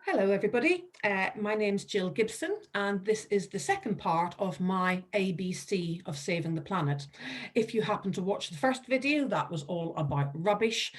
Hello everybody, my name's Jill Gibson and this is the second part of my ABC of Saving the Planet. If you happen to watch the first video, that was all about rubbish.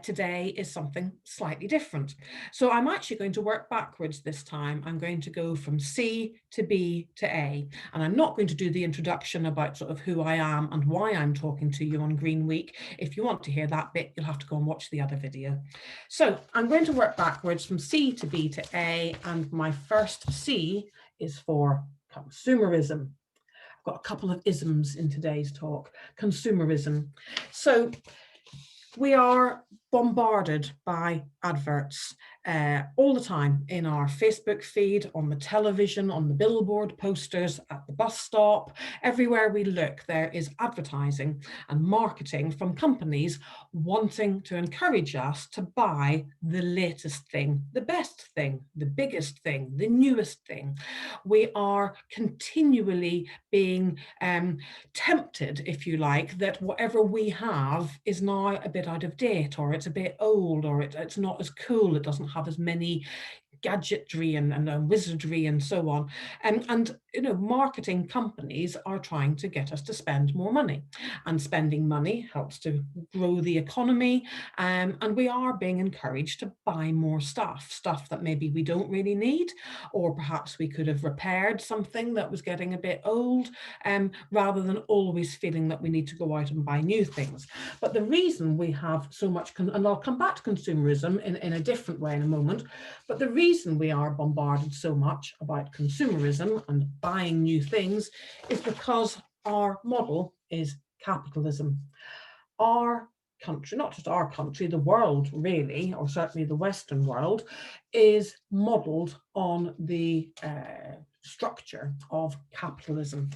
Today is something slightly different. So I'm actually going to work backwards this time. I'm going to go from C to B to A, and I'm not going to do the introduction about sort of who I am and why I'm talking to you on Green Week. If you want to hear that bit, you'll have to go and watch the other video. So I'm going to work backwards from C to B to A, and my first C is for consumerism. I've got a couple of isms in today's talk. Consumerism. So we are bombarded by adverts all the time in our Facebook feed, on the television, on the billboard posters, at the bus stop. Everywhere we look, there is advertising and marketing from companies wanting to encourage us to buy the latest thing, the best thing, the biggest thing, the newest thing. We are continually being tempted, if you like, that whatever we have is now a bit out of date, or it's a bit old, or it's not as cool, it doesn't have as many gadgetry and wizardry and so on. And you know, marketing companies are trying to get us to spend more money, and spending money helps to grow the economy, and we are being encouraged to buy more stuff that maybe we don't really need, or perhaps we could have repaired something that was getting a bit old, rather than always feeling that we need to go out and buy new things. But the reason we have so much, and I'll come back to consumerism in a different way in a moment, but the reason we are bombarded so much about consumerism and buying new things is because our model is capitalism. Our country, not just our country, the world really, or certainly the Western world, is modelled on the structure of capitalism.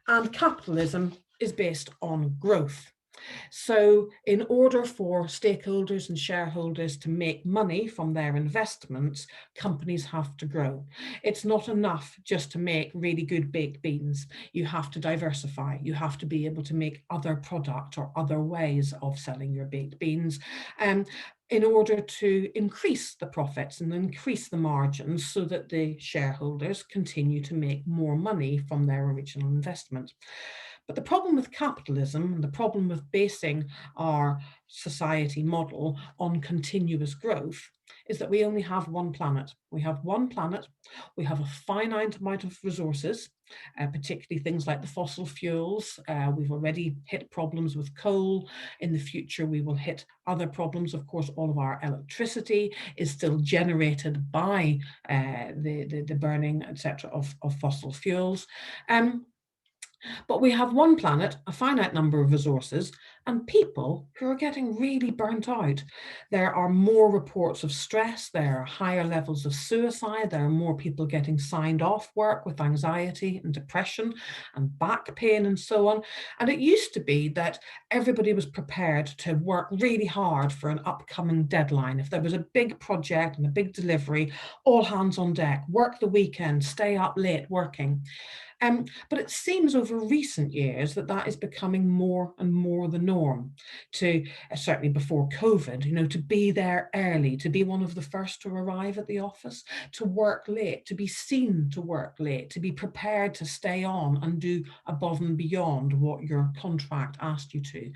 And capitalism is based on growth. So in order for stakeholders and shareholders to make money from their investments, companies have to grow. It's not enough just to make really good baked beans. You have to diversify. You have to be able to make other product or other ways of selling your baked beans, in order to increase the profits and increase the margins so that the shareholders continue to make more money from their original investment. But the problem with capitalism, and the problem with basing our society model on continuous growth, is that we only have one planet. We have one planet, we have a finite amount of resources, particularly things like the fossil fuels. We've already hit problems with coal. In the future, we will hit other problems. Of course, all of our electricity is still generated by the burning, etc., of fossil fuels. But we have one planet, a finite number of resources, and people who are getting really burnt out. There are more reports of stress, there are higher levels of suicide, there are more people getting signed off work with anxiety and depression and back pain and so on. And it used to be that everybody was prepared to work really hard for an upcoming deadline. If there was a big project and a big delivery, all hands on deck, work the weekend, stay up late working. But it seems over recent years that that is becoming more and more the norm. To certainly before COVID, you know, to be there early, to be one of the first to arrive at the office, to work late, to be seen to work late, to be prepared to stay on and do above and beyond what your contract asked you to,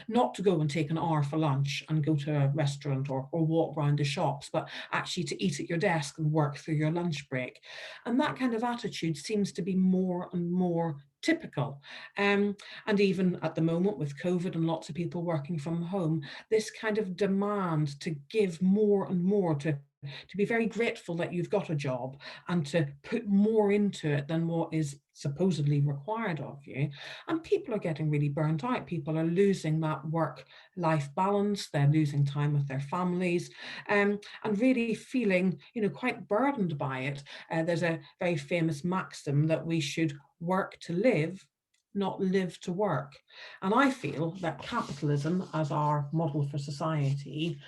not to go and take an hour for lunch and go to a restaurant or walk around the shops, but actually to eat at your desk and work through your lunch break. And that kind of attitude seems to be more and more typical. And even at the moment with COVID and lots of people working from home, this kind of demand to give more and more, to be very grateful that you've got a job and to put more into it than what is supposedly required of you. And people are getting really burnt out. People are losing that work-life balance. They're losing time with their families, and really feeling, you know, quite burdened by it. There's a very famous maxim that we should work to live, not live to work. And I feel that capitalism as our model for society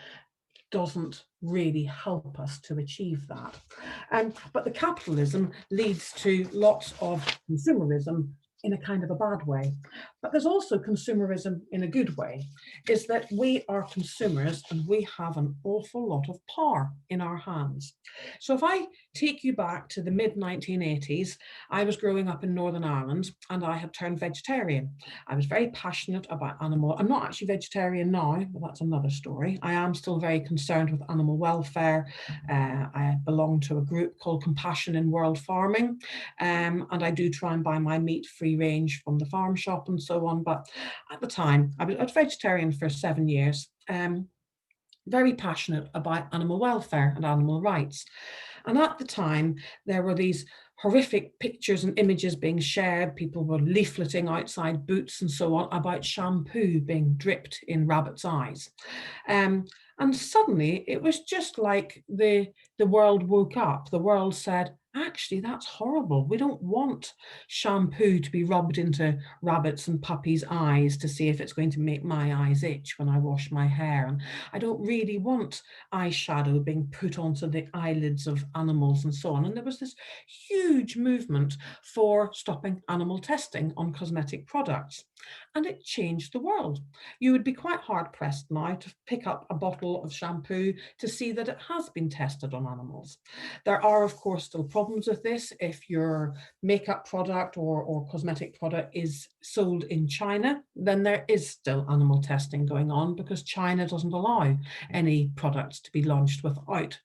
doesn't really help us to achieve that. But the capitalism leads to lots of consumerism in a kind of a bad way. But there's also consumerism in a good way, is that we are consumers and we have an awful lot of power in our hands. So if I take you back to the mid 1980s, I was growing up in Northern Ireland and I had turned vegetarian. I was very passionate about animal. I'm not actually vegetarian now, but that's another story. I am still very concerned with animal welfare. I belong to a group called Compassion in World Farming, and I do try and buy my meat free range from the farm shop and so on. But at the time, I was vegetarian for 7 years. Very passionate about animal welfare and animal rights. And at the time, there were these horrific pictures and images being shared. People were leafleting outside booths and so on about shampoo being dripped in rabbits' eyes. And suddenly it was just like the world woke up. The world said, actually, that's horrible. We don't want shampoo to be rubbed into rabbits' and puppies' eyes to see if it's going to make my eyes itch when I wash my hair. And I don't really want eyeshadow being put onto the eyelids of animals and so on. And there was this huge movement for stopping animal testing on cosmetic products. And it changed the world. You would be quite hard pressed now to pick up a bottle of shampoo to see that it has been tested on animals. There are, of course, still problems with this. If your makeup product or cosmetic product is sold in China, then there is still animal testing going on because China doesn't allow any products to be launched without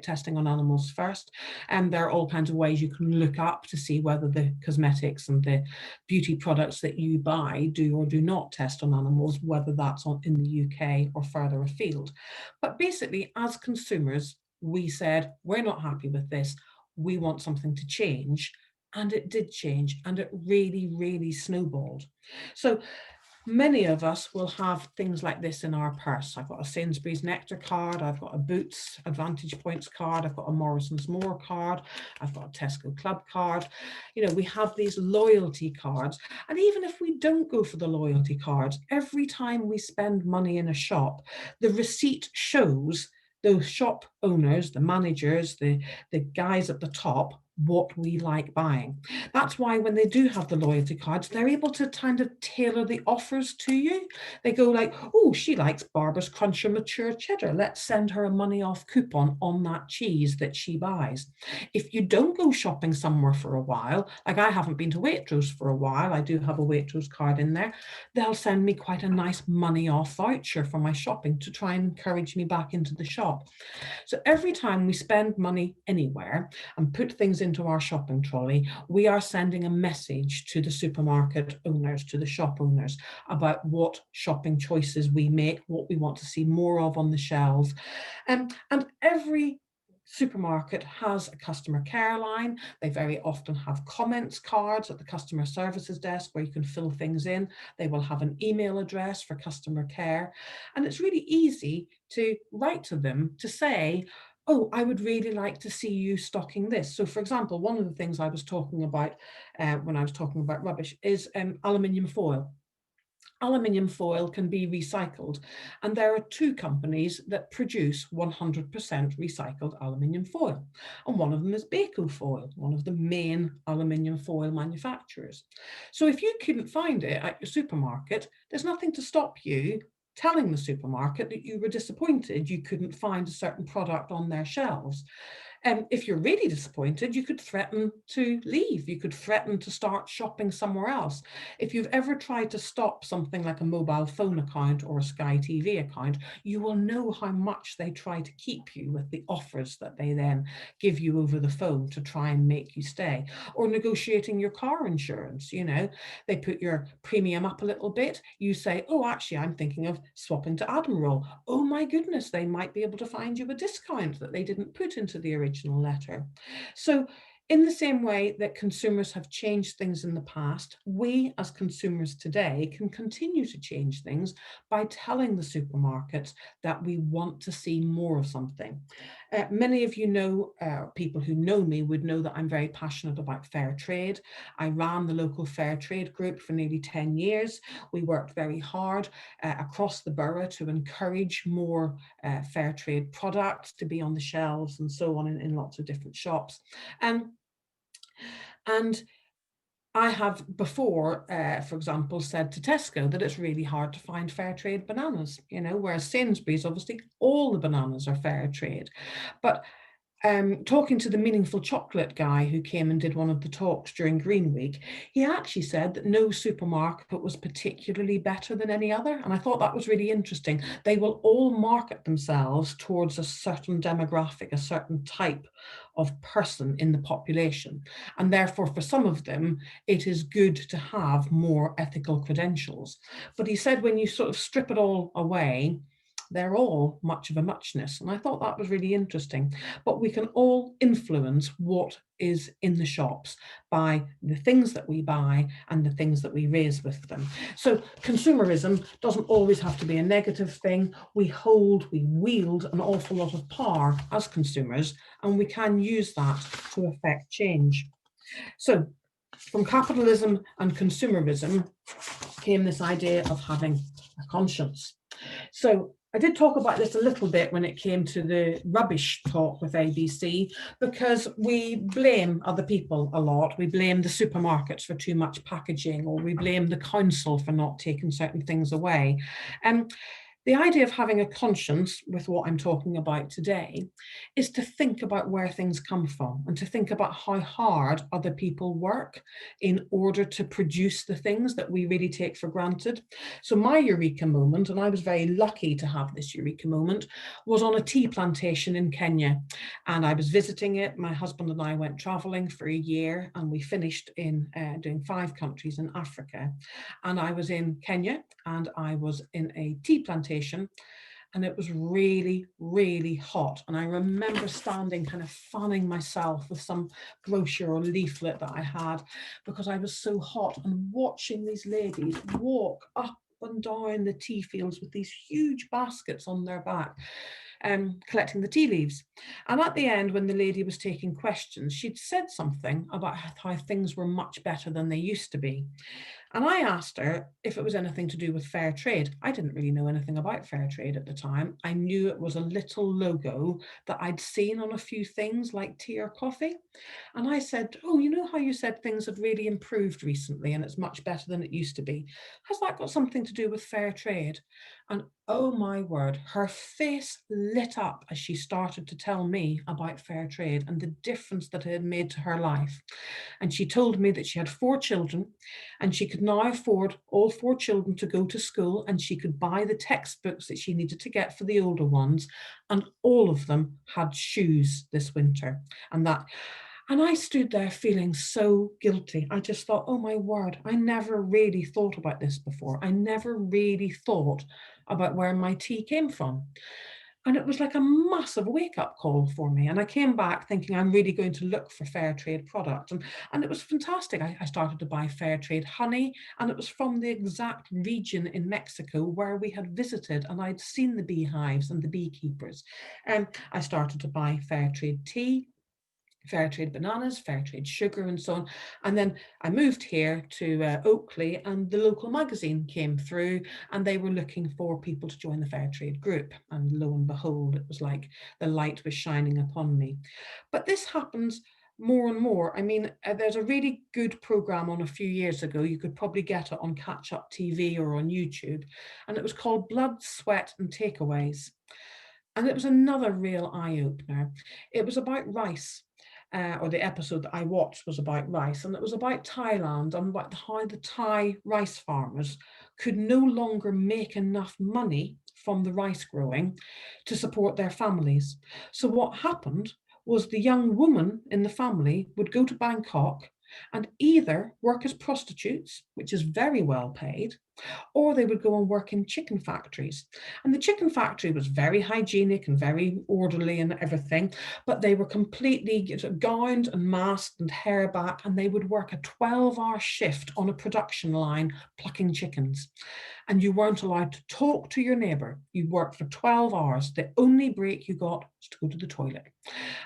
testing on animals first. And there are all kinds of ways you can look up to see whether the cosmetics and the beauty products that you buy do or do not test on animals, whether that's in the UK or further afield. But basically, as consumers, we said, we're not happy with this. We want something to change. And it did change, and it really, really snowballed. So many of us will have things like this in our purse. I've got a Sainsbury's Nectar card, I've got a Boots Advantage Points card, I've got a Morrison's More card, I've got a Tesco Club card. You know, we have these loyalty cards. And even if we don't go for the loyalty cards, every time we spend money in a shop, the receipt shows those shop owners, the managers, the guys at the top, what we like buying. That's why when they do have the loyalty cards, they're able to kind of tailor the offers to you. They go like, oh, she likes Barbara's Cruncher Mature Cheddar. Let's send her a money off coupon on that cheese that she buys. If you don't go shopping somewhere for a while, like I haven't been to Waitrose for a while, I do have a Waitrose card in there, they'll send me quite a nice money off voucher for my shopping to try and encourage me back into the shop. So every time we spend money anywhere and put things into our shopping trolley, we are sending a message to the supermarket owners, to the shop owners, about what shopping choices we make, what we want to see more of on the shelves. And every supermarket has a customer care line. They very often have comments cards at the customer services desk where you can fill things in. They will have an email address for customer care. And it's really easy to write to them to say, oh, I would really like to see you stocking this. So for example, one of the things I was talking about when I was talking about rubbish is aluminium foil. Aluminium foil can be recycled, and there are two companies that produce 100% recycled aluminium foil, and one of them is Baco Foil, one of the main aluminium foil manufacturers. So if you couldn't find it at your supermarket, there's nothing to stop you telling the supermarket that you were disappointed you couldn't find a certain product on their shelves. If you're really disappointed, you could threaten to leave. You could threaten to start shopping somewhere else. If you've ever tried to stop something like a mobile phone account or a Sky TV account, you will know how much they try to keep you with the offers that they then give you over the phone to try and make you stay. Or negotiating your car insurance, you know, they put your premium up a little bit. You say, oh, actually, I'm thinking of swapping to Admiral. Oh my goodness, they might be able to find you a discount that they didn't put into the original letter. So in the same way that consumers have changed things in the past, we as consumers today can continue to change things by telling the supermarkets that we want to see more of something. Many of you know, people who know me would know that I'm very passionate about fair trade. I ran the local fair trade group for nearly 10 years. We worked very hard across the borough to encourage more fair trade products to be on the shelves and so on in lots of different shops. And I have before, for example, said to Tesco that it's really hard to find fair trade bananas, whereas Sainsbury's, obviously, all the bananas are fair trade. But talking to the Meaningful Chocolate guy who came and did one of the talks during Green Week, he actually said that no supermarket was particularly better than any other. And I thought that was really interesting. They will all market themselves towards a certain demographic, a certain type of person in the population. And therefore, for some of them, it is good to have more ethical credentials. But he said when you sort of strip it all away, they're all much of a muchness. And I thought that was really interesting. But we can all influence what is in the shops by the things that we buy and the things that we raise with them. So consumerism doesn't always have to be a negative thing. We wield an awful lot of power as consumers, and we can use that to affect change. So from capitalism and consumerism came this idea of having a conscience. So I did talk about this a little bit when it came to the rubbish talk with ABC, because we blame other people a lot. We blame the supermarkets for too much packaging, or we blame the council for not taking certain things away. The idea of having a conscience with what I'm talking about today is to think about where things come from and to think about how hard other people work in order to produce the things that we really take for granted. So my eureka moment, and I was very lucky to have this eureka moment, was on a tea plantation in Kenya. And I was visiting it. My husband and I went traveling for a year, and we finished in doing 5 countries in Africa. And I was in Kenya, and I was in a tea plantation, and it was really, really hot. And I remember standing kind of fanning myself with some brochure or leaflet that I had, because I was so hot, and watching these ladies walk up and down the tea fields with these huge baskets on their back, collecting the tea leaves. And at the end, when the lady was taking questions, she'd said something about how things were much better than they used to be. And I asked her if it was anything to do with fair trade. I didn't really know anything about fair trade at the time. I knew it was a little logo that I'd seen on a few things like tea or coffee. And I said, oh, you know how you said things had really improved recently and it's much better than it used to be? Has that got something to do with fair trade? And oh my word, her face lit up as she started to tell me about fair trade and the difference that it had made to her life. And she told me that she had 4 children, and she could now afford all 4 children to go to school, and she could buy the textbooks that she needed to get for the older ones, and all of them had shoes this winter. And I stood there feeling so guilty. I just thought, oh my word, I never really thought about this before. I never really thought about where my tea came from. And it was like a massive wake-up call for me. And I came back thinking I'm really going to look for fair trade products. And it was fantastic. I started to buy fair trade honey, and it was from the exact region in Mexico where we had visited, and I'd seen the beehives and the beekeepers. And I started to buy fair trade tea, fair trade bananas, fair trade sugar, and so on. And then I moved here to Oakley, and the local magazine came through, and they were looking for people to join the fair trade group. And lo and behold, it was like the light was shining upon me. But this happens more and more. I mean, there's a really good program on a few years ago. You could probably get it on Catch Up TV or on YouTube. And it was called Blood, Sweat and Takeaways. And it was another real eye-opener. It was about rice. Or the episode that I watched was about rice, and it was about Thailand and about how the Thai rice farmers could no longer make enough money from the rice growing to support their families. So what happened was the young woman in the family would go to Bangkok and either work as prostitutes, which is very well paid, or they would go and work in chicken factories. And the chicken factory was very hygienic and very orderly and everything, but they were completely gowned and masked and hair back, and they would work a 12-hour shift on a production line plucking chickens. And you weren't allowed to talk to your neighbor. You worked for 12 hours. The only break you got was to go to the toilet.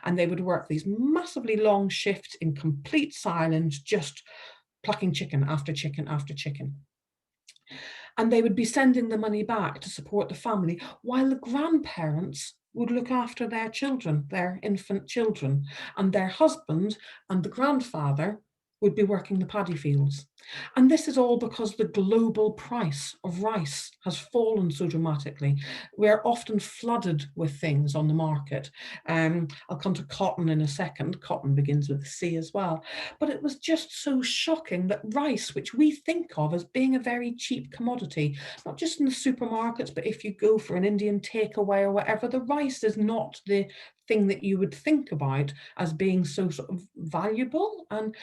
And they would work these massively long shifts in complete silence, just plucking chicken after chicken after chicken. And they would be sending the money back to support the family, while the grandparents would look after their children, their infant children, and their husband and the grandfather would be working the paddy fields. And this is all because the global price of rice has fallen so dramatically. We're often flooded with things on the market. I'll come to cotton in a second. Cotton begins with a C as well. But it was just so shocking that rice, which we think of as being a very cheap commodity, not just in the supermarkets, but if you go for an Indian takeaway or whatever, the rice is not the thing that you would think about as being so sort of valuable, and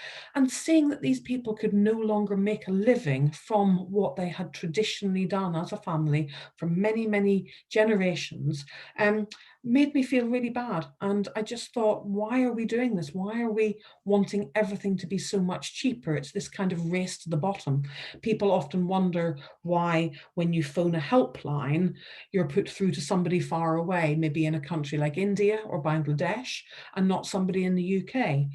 seeing that these people could no longer make a living from what they had traditionally done as a family for many, many generations, made me feel really bad. And I just thought, why are we doing this? Why are we wanting everything to be so much cheaper? It's this kind of race to the bottom. People often wonder why, when you phone a helpline, you're put through to somebody far away, maybe in a country like India or Bangladesh, and not somebody in the UK.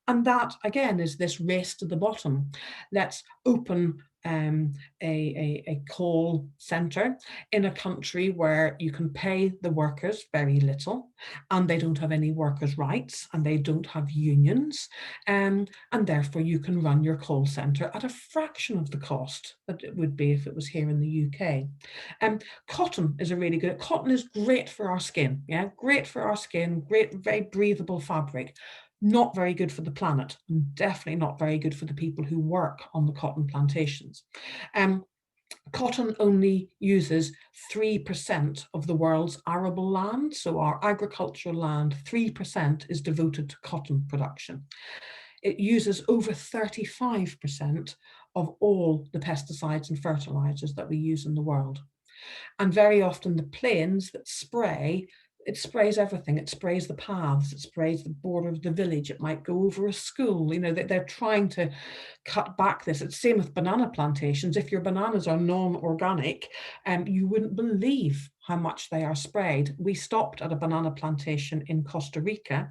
And that, again, is this race to the bottom. Let's open a call centre in a country where you can pay the workers very little, and they don't have any workers' rights, and they don't have unions, and therefore you can run your call centre at a fraction of the cost that it would be if it was here in the UK. Cotton is a really good, cotton is great for our skin, yeah, great for our skin, great, very breathable fabric. Not very good for the planet, and definitely not very good for the people who work on the cotton plantations. Cotton only uses 3% of the world's arable land, so our agricultural land, 3% is devoted to cotton production. It uses over 35% of all the pesticides and fertilizers that we use in the world. And very often the planes that spray, it sprays everything. It sprays the paths, it sprays the border of the village, it might go over a school. You know, they're trying to cut back this. It's the same with banana plantations. If your bananas are non-organic, you wouldn't believe how much they are sprayed. We stopped at a banana plantation in Costa Rica,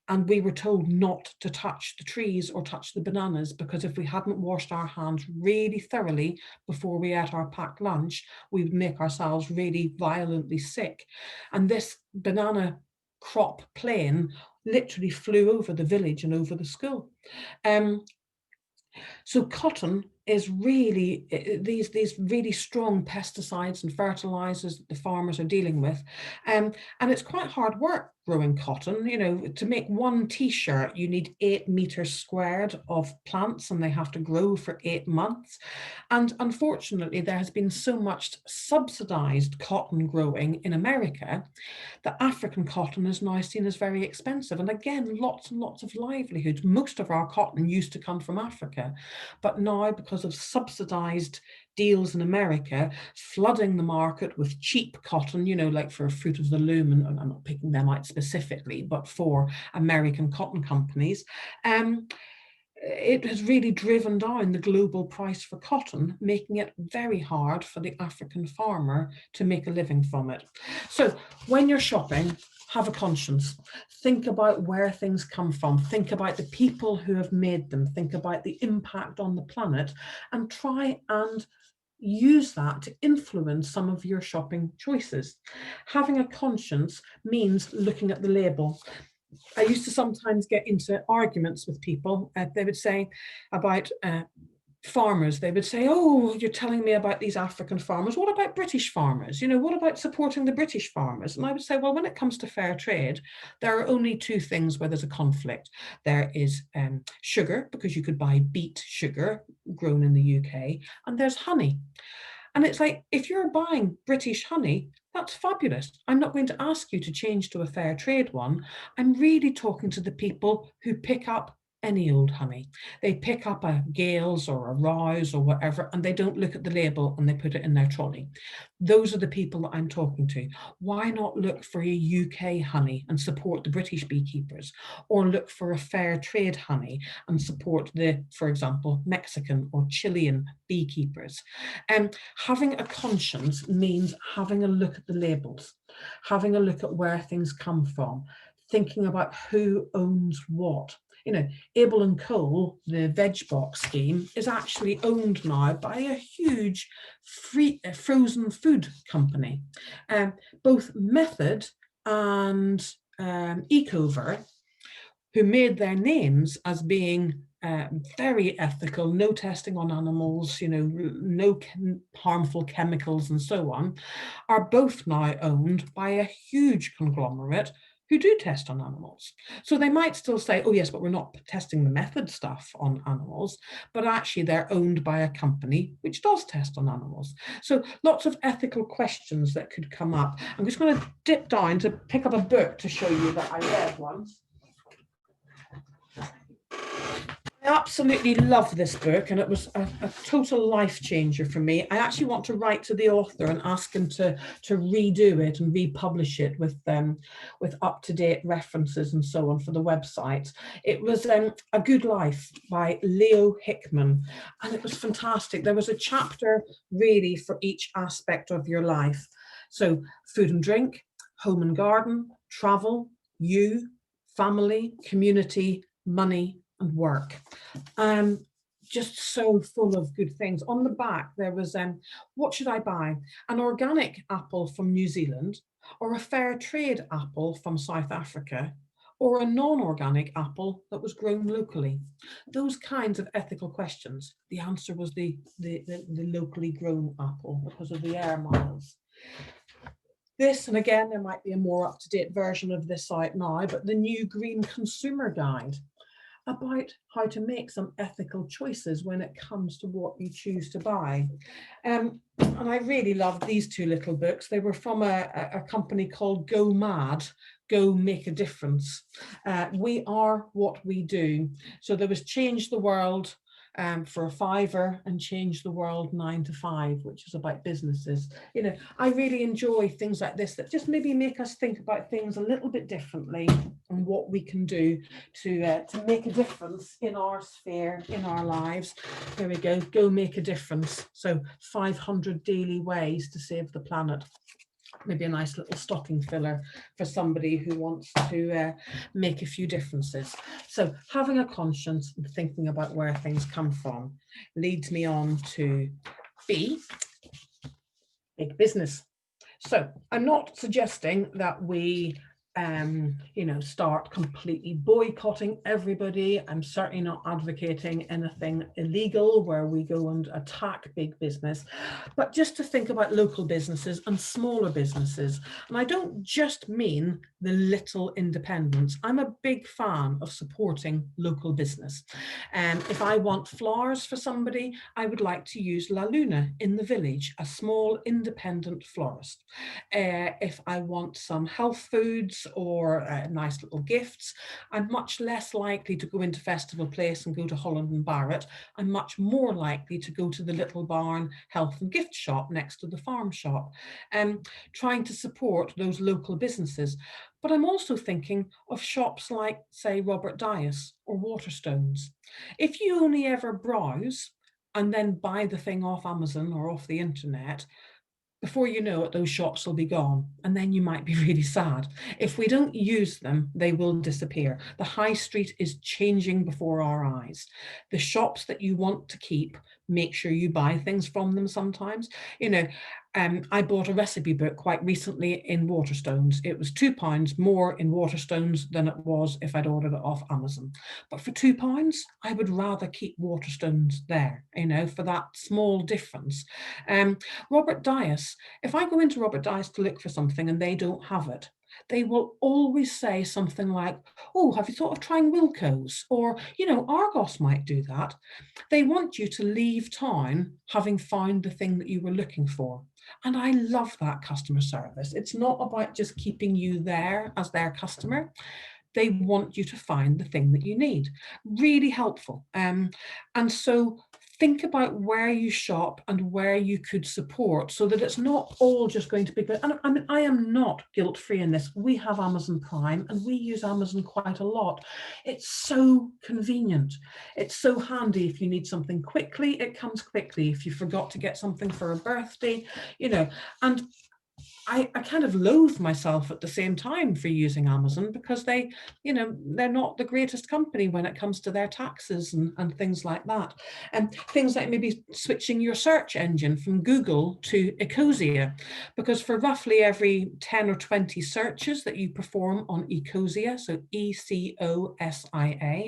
and we were told not to touch the trees or touch the bananas, because if we hadn't washed our hands really thoroughly before we ate our packed lunch, we would make ourselves really violently sick. And this banana crop plane literally flew over the village and over the school. So cotton is really these really strong pesticides and fertilizers that the farmers are dealing with, and it's quite hard work growing cotton. You know, to make one t-shirt you need 8 meters squared of plants, and they have to grow for 8 months. And unfortunately there has been so much subsidized cotton growing in America that African cotton is now seen as very expensive. And again, lots and lots of livelihoods. Most of our cotton used to come from Africa, but now, because of subsidized deals in America, flooding the market with cheap cotton, you know, like for Fruit of the Loom, and I'm not picking them out specifically, but for American cotton companies, it has really driven down the global price for cotton, making it very hard for the African farmer to make a living from it. So when you're shopping, have a conscience. Think about where things come from. Think about the people who have made them. Think about the impact on the planet, and try and use that to influence some of your shopping choices. Having a conscience means looking at the label. I used to sometimes get into arguments with people. They would say about farmers, they would say, oh, you're telling me about these African farmers. What about British farmers? You know, what about supporting the British farmers? And I would say, well, when it comes to fair trade, there are only two things where there's a conflict. There is sugar, because you could buy beet sugar grown in the UK, and there's honey. And it's like, if you're buying British honey, that's fabulous. I'm not going to ask you to change to a fair trade one. I'm really talking to the people who pick up any old honey. They pick up a Gales or a Rouse or whatever, and they don't look at the label and they put it in their trolley. Those are the people that I'm talking to. Why not look for a UK honey and support the British beekeepers, or look for a fair trade honey and support the, for example, Mexican or Chilean beekeepers? Having a conscience means having a look at the labels, having a look at where things come from, thinking about who owns what. You know, Abel and Cole, the veg box scheme, is actually owned now by a huge frozen food company. Both Method and Ecover who made their names as being very ethical, no testing on animals, no harmful chemicals and so on, are both now owned by a huge conglomerate who do test on animals. So they might still say, oh yes, but we're not testing the method stuff on animals, but actually they're owned by a company which does test on animals. So lots of ethical questions that could come up. I'm just going to dip down to pick up a book to show you that I read once. I absolutely love this book, and it was a total life changer for me. I actually want to write to the author and ask him to redo it and republish it with up-to-date references and so on for the website. It was A Good Life by Leo Hickman, and it was fantastic. There was a chapter really for each aspect of your life. So food and drink, home and garden, travel, you, family, community, money, and work. Just so full of good things. On the back there was what should I buy? An organic apple from New Zealand, or a fair trade apple from South Africa, or a non-organic apple that was grown locally? Those kinds of ethical questions. The answer was the locally grown apple because of the air miles. This, and again, there might be a more up-to-date version of this out now, but the new Green Consumer Guide, about how to make some ethical choices when it comes to what you choose to buy. And I really loved these two little books. They were from a company called Go Mad, Go Make a Difference. We are what we do. So there was Change the World for a £5 and Change the World 9 to 5, which is about businesses. I really enjoy things like this that just maybe make us think about things a little bit differently and what we can do to make a difference in our sphere, in our lives. There we go, Go Make a Difference. So 500 daily ways to save the planet. Maybe a nice little stocking filler for somebody who wants to make a few differences. So having a conscience and thinking about where things come from leads me on to B, big business. So I'm not suggesting that we start completely boycotting everybody. I'm certainly not advocating anything illegal where we go and attack big business, but just to think about local businesses and smaller businesses. And I don't just mean the little independents. I'm a big fan of supporting local business. If I want flowers for somebody, I would like to use La Luna in the village, a small independent florist. If I want some health foods or nice little gifts, I'm much less likely to go into Festival Place and go to Holland and Barrett. I'm much more likely to go to the Little Barn health and gift shop next to the farm shop, trying to support those local businesses. But I'm also thinking of shops like, say, Robert Dias or Waterstones. If you only ever browse and then buy the thing off Amazon or off the internet, before you know it, those shops will be gone, and then you might be really sad. If we don't use them, they will disappear. The high street is changing before our eyes. The shops that you want to keep, make sure you buy things from them sometimes. I bought a recipe book quite recently in Waterstones. It was £2 more in Waterstones than it was if I'd ordered it off Amazon. But for £2, I would rather keep Waterstones there, for that small difference. Robert Dias, if I go into Robert Dias to look for something and they don't have it, they will always say something like, oh, have you thought of trying Wilko's? Or, Argos might do that. They want you to leave town having found the thing that you were looking for. And I love that customer service. It's not about just keeping you there as their customer. They want you to find the thing that you need. Really helpful. And so think about where you shop and where you could support so that it's not all just going to be good. And I am not guilt-free in this. We have Amazon Prime and we use Amazon quite a lot. It's so convenient. It's so handy. If you need something quickly, it comes quickly. If you forgot to get something for a birthday, and I kind of loathe myself at the same time for using Amazon, because they, they're not the greatest company when it comes to their taxes and things like that. And things like maybe switching your search engine from Google to Ecosia, because for roughly every 10 or 20 searches that you perform on Ecosia, so Ecosia,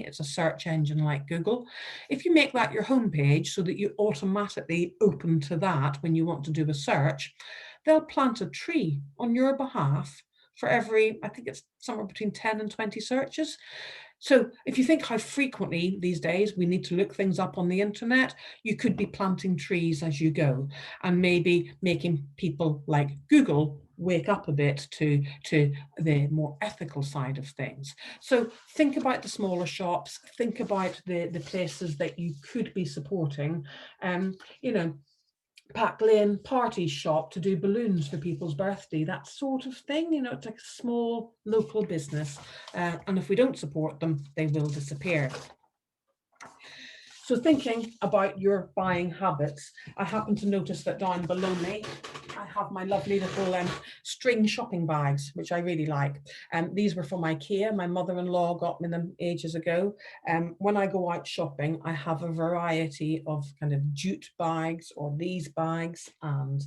it's a search engine like Google. If you make that your homepage so that you automatically open to that when you want to do a search, they'll plant a tree on your behalf for every, I think it's somewhere between 10 and 20 searches. So if you think how frequently these days we need to look things up on the internet, you could be planting trees as you go, and maybe making people like Google wake up a bit to the more ethical side of things. So think about the smaller shops, think about the places that you could be supporting. Pack Lane party shop to do balloons for people's birthday, that sort of thing. It's like a small local business, and if we don't support them, they will disappear. So thinking about your buying habits, I happen to notice that down below me, I have my lovely little string shopping bags, which I really like. These were from IKEA. My mother-in-law got me them ages ago. When I go out shopping, I have a variety of kind of jute bags or these bags, and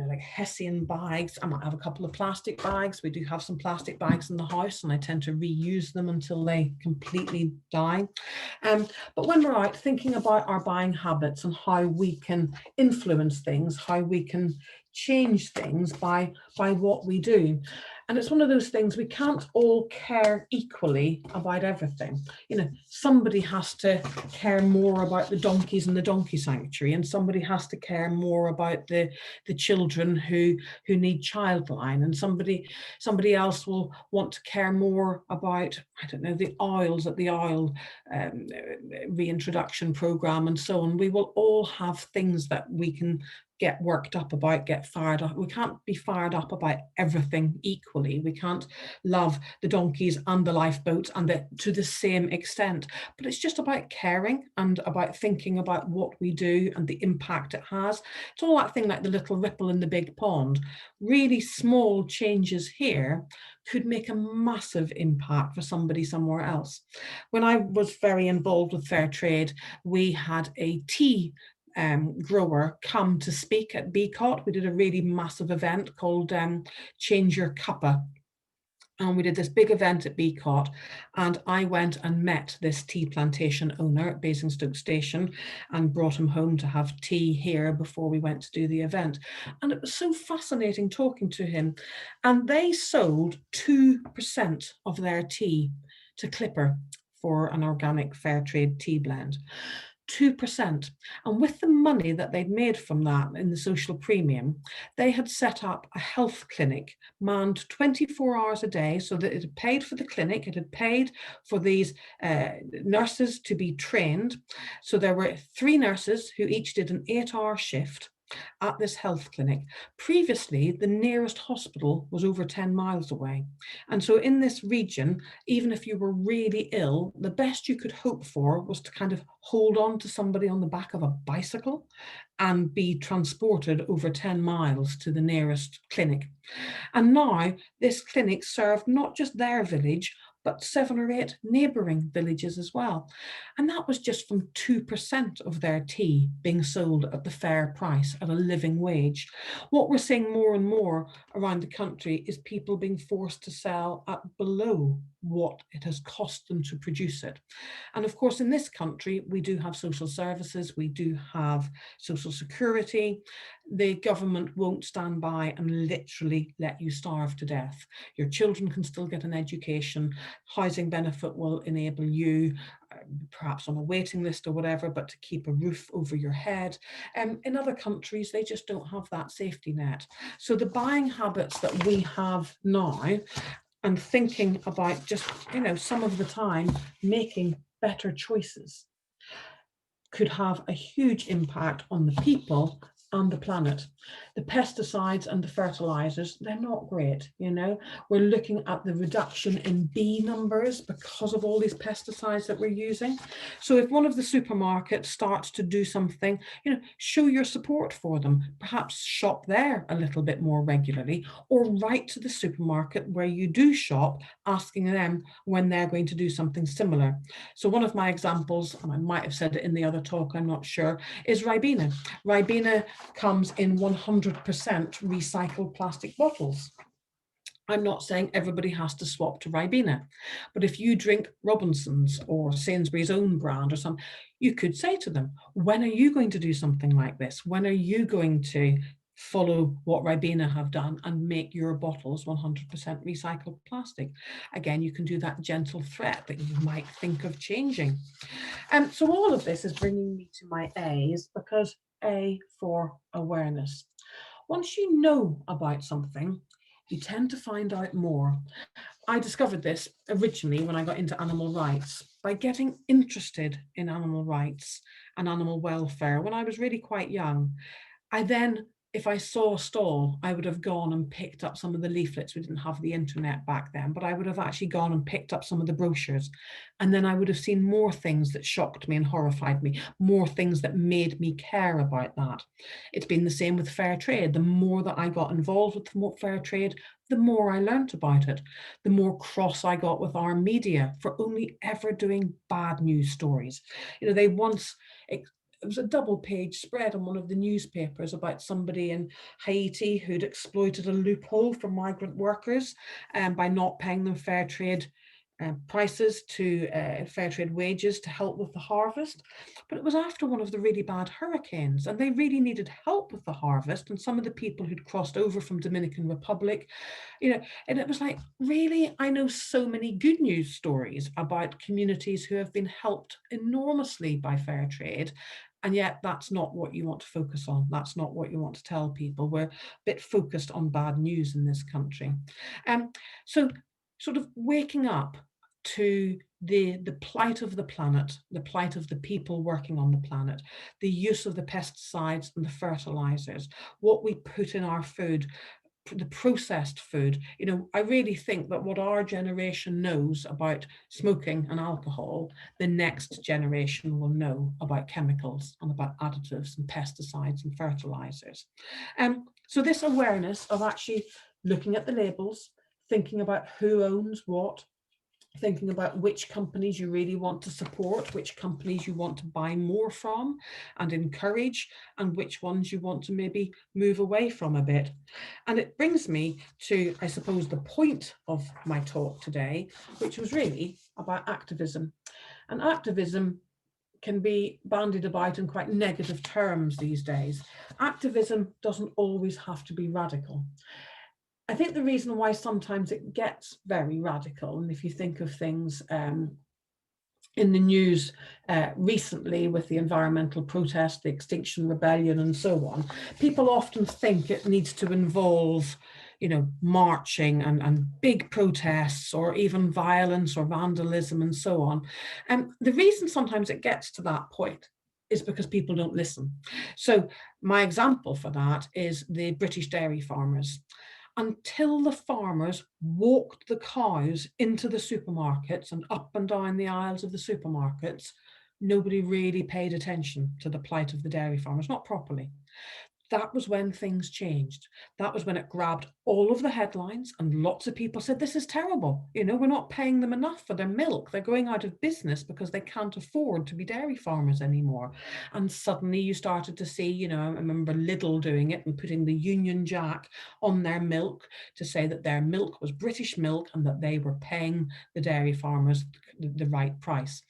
like Hessian bags. I might have a couple of plastic bags. We do have some plastic bags in the house, and I tend to reuse them until they completely die. But when we're out thinking about our buying habits and how we can influence things, how we can change things by what we do. And it's one of those things, we can't all care equally about everything. Somebody has to care more about the donkeys in the donkey sanctuary, and somebody has to care more about the children who need Childline, and somebody else will want to care more about, I don't know, the owls at the owl reintroduction program and so on. We will all have things that we can get worked up about, get fired up. We can't be fired up about everything equally. We can't love the donkeys and the lifeboats and to the same extent. But it's just about caring and about thinking about what we do and the impact it has. It's all that thing like the little ripple in the big pond. Really small changes here could make a massive impact for somebody somewhere else. When I was very involved with fair trade, we had a tea grower come to speak at BCOT. We did a really massive event called Change Your Cuppa. And we did this big event at BCOT, and I went and met this tea plantation owner at Basingstoke Station and brought him home to have tea here before we went to do the event. And it was so fascinating talking to him. And they sold 2% of their tea to Clipper for an organic fair trade tea blend. 2%. And with the money that they'd made from that in the social premium, they had set up a health clinic manned 24 hours a day, so that it had paid for the clinic, it had paid for these nurses to be trained. So there were 3 nurses who each did an 8-hour shift at this health clinic. Previously, the nearest hospital was over 10 miles away. And so in this region, even if you were really ill, the best you could hope for was to kind of hold on to somebody on the back of a bicycle and be transported over 10 miles to the nearest clinic. And now this clinic served not just their village, but 7 or 8 neighbouring villages as well. And that was just from 2% of their tea being sold at the fair price at a living wage. What we're seeing more and more around the country is people being forced to sell at below what it has cost them to produce it. And of course, in this country, we do have social services, we do have social security. The government won't stand by and literally let you starve to death. Your children can still get an education. Housing benefit will enable you, perhaps on a waiting list or whatever, but to keep a roof over your head. In other countries, they just don't have that safety net. So the buying habits that we have now, and thinking about just, some of the time making better choices, could have a huge impact on the people and the planet. The pesticides and the fertilizers, they're not great, you know. We're looking at the reduction in bee numbers because of all these pesticides that we're using. So if one of the supermarkets starts to do something, you know, show your support for them. Perhaps shop there a little bit more regularly, or write to the supermarket where you do shop, asking them when they're going to do something similar. So one of my examples, and I might have said it in the other talk, I'm not sure, is Ribena. Ribena comes in 100% recycled plastic bottles. I'm not saying everybody has to swap to Ribena, but if you drink Robinson's or Sainsbury's own brand or something, you could say to them, when are you going to do something like this? When are you going to follow what Ribena have done and make your bottles 100% recycled plastic? Again, you can do that gentle threat that you might think of changing. So all of this is bringing me to my A's, because A for awareness. Once you know about something, you tend to find out more. I discovered this originally when I got into animal rights, by getting interested in animal rights and animal welfare when I was really quite young. I then, if I saw a stall, I would have gone and picked up some of the leaflets. We didn't have the internet back then, but I would have actually gone and picked up some of the brochures. And then I would have seen more things that shocked me and horrified me, more things that made me care about that. It's been the same with fair trade. The more that I got involved with fair trade, the more I learnt about it, the more cross I got with our media for only ever doing bad news stories. You know, they once, it was a double-page spread on one of the newspapers about somebody in Haiti who'd exploited a loophole for migrant workers by not paying them fair trade prices to fair trade wages to help with the harvest. But it was after one of the really bad hurricanes, and they really needed help with the harvest. And some of the people who'd crossed over from Dominican Republic, you know, and it was like, really, I know so many good news stories about communities who have been helped enormously by fair trade. And yet that's not what you want to focus on. That's not what you want to tell people. We're a bit focused on bad news in this country. So sort of waking up to the plight of the planet, the plight of the people working on the planet, the use of the pesticides and the fertilizers, what we put in our food, the processed food. You know, I really think that what our generation knows about smoking and alcohol, the next generation will know about chemicals and about additives and pesticides and fertilizers. So this awareness of actually looking at the labels, thinking about who owns what, thinking about which companies you really want to support, which companies you want to buy more from and encourage, and which ones you want to maybe move away from a bit. And it brings me to, I suppose, the point of my talk today, which was really about activism. And activism can be bandied about in quite negative terms these days. Activism doesn't always have to be radical. I think the reason why sometimes it gets very radical, and if you think of things in the news recently with the environmental protest, the Extinction Rebellion and so on, people often think it needs to involve, you know, marching and big protests or even violence or vandalism and so on. And the reason sometimes it gets to that point is because people don't listen. So my example for that is the British dairy farmers. Until the farmers walked the cows into the supermarkets and up and down the aisles of the supermarkets, nobody really paid attention to the plight of the dairy farmers, not properly. That was when things changed. That was when it grabbed all of the headlines, and lots of people said, this is terrible. You know, we're not paying them enough for their milk. They're going out of business because they can't afford to be dairy farmers anymore. And suddenly you started to see, you know, I remember Lidl doing it and putting the Union Jack on their milk to say that their milk was British milk and that they were paying the dairy farmers the right price.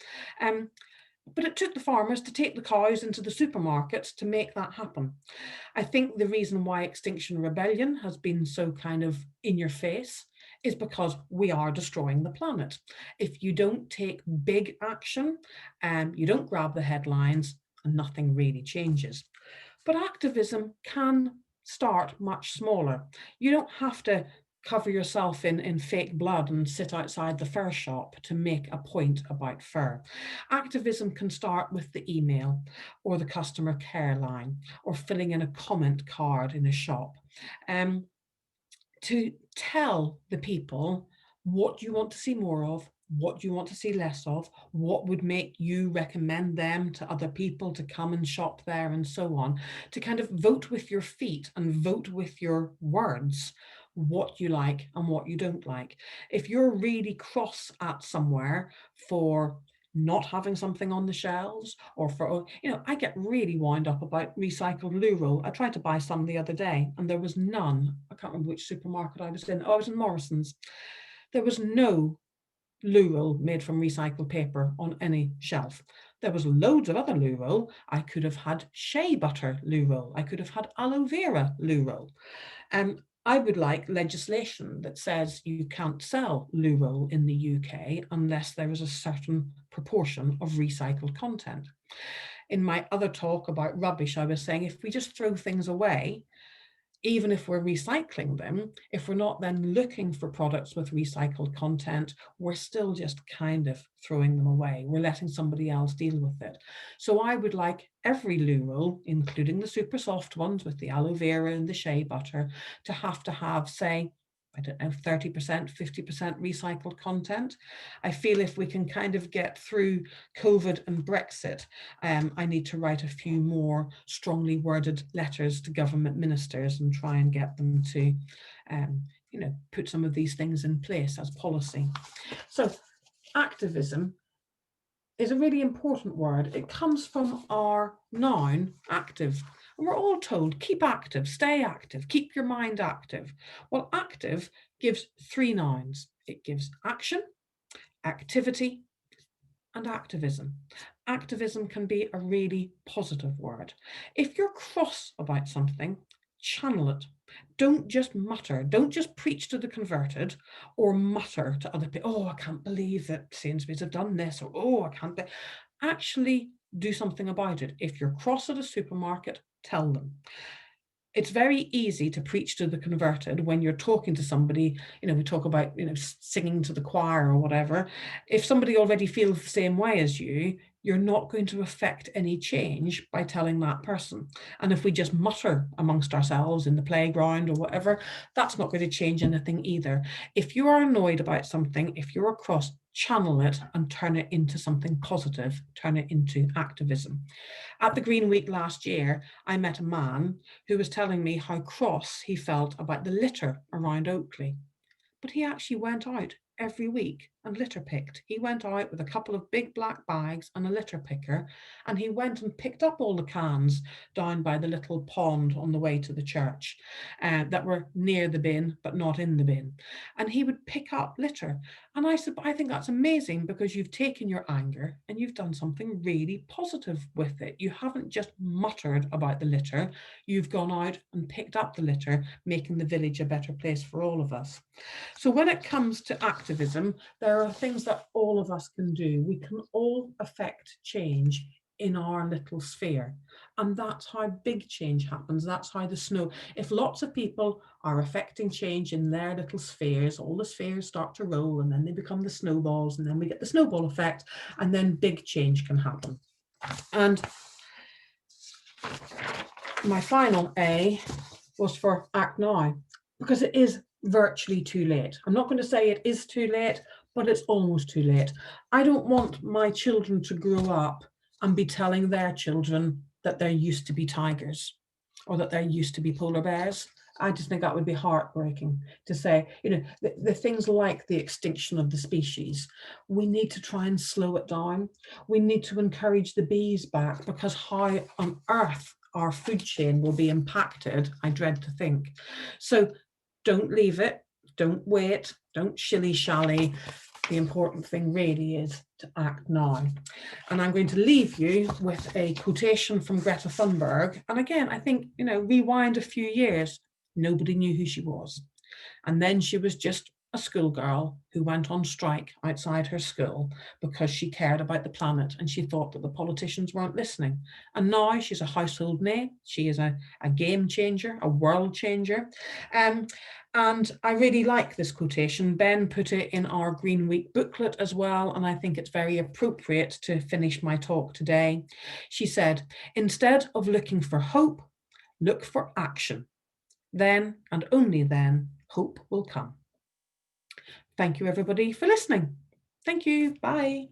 But it took the farmers to take the cows into the supermarkets to make that happen. I think the reason why Extinction Rebellion has been so kind of in your face is because we are destroying the planet. If you don't take big action, you don't grab the headlines, and nothing really changes. But activism can start much smaller. You don't have to cover yourself in fake blood and sit outside the fur shop to make a point about fur. Activism can start with the email or the customer care line or filling in a comment card in a shop, to tell the people what you want to see more of, what you want to see less of, what would make you recommend them to other people to come and shop there, and so on, to kind of vote with your feet and vote with your words what you like and what you don't like. If you're really cross at somewhere for not having something on the shelves, or for, I get really wound up about recycled loo roll. I tried to buy some the other day and there was none. I can't remember which supermarket I was in. Oh, I was in Morrison's. There was no loo roll made from recycled paper on any shelf. There was loads of other loo roll. I could have had shea butter loo roll. I could have had aloe vera loo roll. I would like legislation that says you can't sell loo roll in the UK unless there is a certain proportion of recycled content. In my other talk about rubbish, I was saying if we just throw things away, even if we're recycling them, if we're not then looking for products with recycled content, we're still just kind of throwing them away. We're letting somebody else deal with it. So I would like every loo roll, including the super soft ones with the aloe vera and the shea butter, to have, say, I don't know, 30%, 50% recycled content. I feel if we can kind of get through COVID and Brexit, I need to write a few more strongly worded letters to government ministers and try and get them to, put some of these things in place as policy. So activism is a really important word. It comes from our noun, active. And we're all told, keep active, stay active, keep your mind active. Well, active gives three nouns. It gives action, activity, and activism. Activism can be a really positive word. If you're cross about something, channel it. Don't just mutter. Don't just preach to the converted or mutter to other people. Oh, I can't believe that Sainsbury's have done this. Or, oh, I can't. Actually do something about it. If you're cross at a supermarket, tell them. It's very easy to preach to the converted when you're talking to somebody, we talk about, singing to the choir or whatever. If somebody already feels the same way as you, you're not going to affect any change by telling that person. And if we just mutter amongst ourselves in the playground or whatever, that's not going to change anything either. If you are annoyed about something, if you're cross, channel it and turn it into something positive, turn it into activism. At the Green Week last year, I met a man who was telling me how cross he felt about the litter around Oakley. But he actually went out every week and litter picked. He went out with a couple of big black bags and a litter picker, and he went and picked up all the cans down by the little pond on the way to the church that were near the bin but not in the bin. And he would pick up litter. And I said, I think that's amazing because you've taken your anger and you've done something really positive with it. You haven't just muttered about the litter, you've gone out and picked up the litter, making the village a better place for all of us. So when it comes to activism, there are things that all of us can do. We can all affect change in our little sphere. And that's how big change happens. That's how if lots of people are affecting change in their little spheres, all the spheres start to roll and then they become the snowballs and then we get the snowball effect and then big change can happen. And my final A was for act now, because it is virtually too late. I'm not going to say it is too late, but it's almost too late. I don't want my children to grow up and be telling their children that there used to be tigers or that there used to be polar bears. I just think that would be heartbreaking to say, the things like the extinction of the species, we need to try and slow it down. We need to encourage the bees back, because how on earth our food chain will be impacted, I dread to think. So don't leave it, don't wait, don't shilly-shally. The important thing really is to act now. And I'm going to leave you with a quotation from Greta Thunberg. And again, I think, rewind a few years, nobody knew who she was. And then she was just a schoolgirl who went on strike outside her school because she cared about the planet and she thought that the politicians weren't listening. And now she's a household name. She is a game changer, a world changer. And I really like this quotation. Ben put it in our Green Week booklet as well, and I think it's very appropriate to finish my talk today. She said, "Instead of looking for hope, look for action. Then and only then, hope will come." Thank you, everybody, for listening. Thank you. Bye.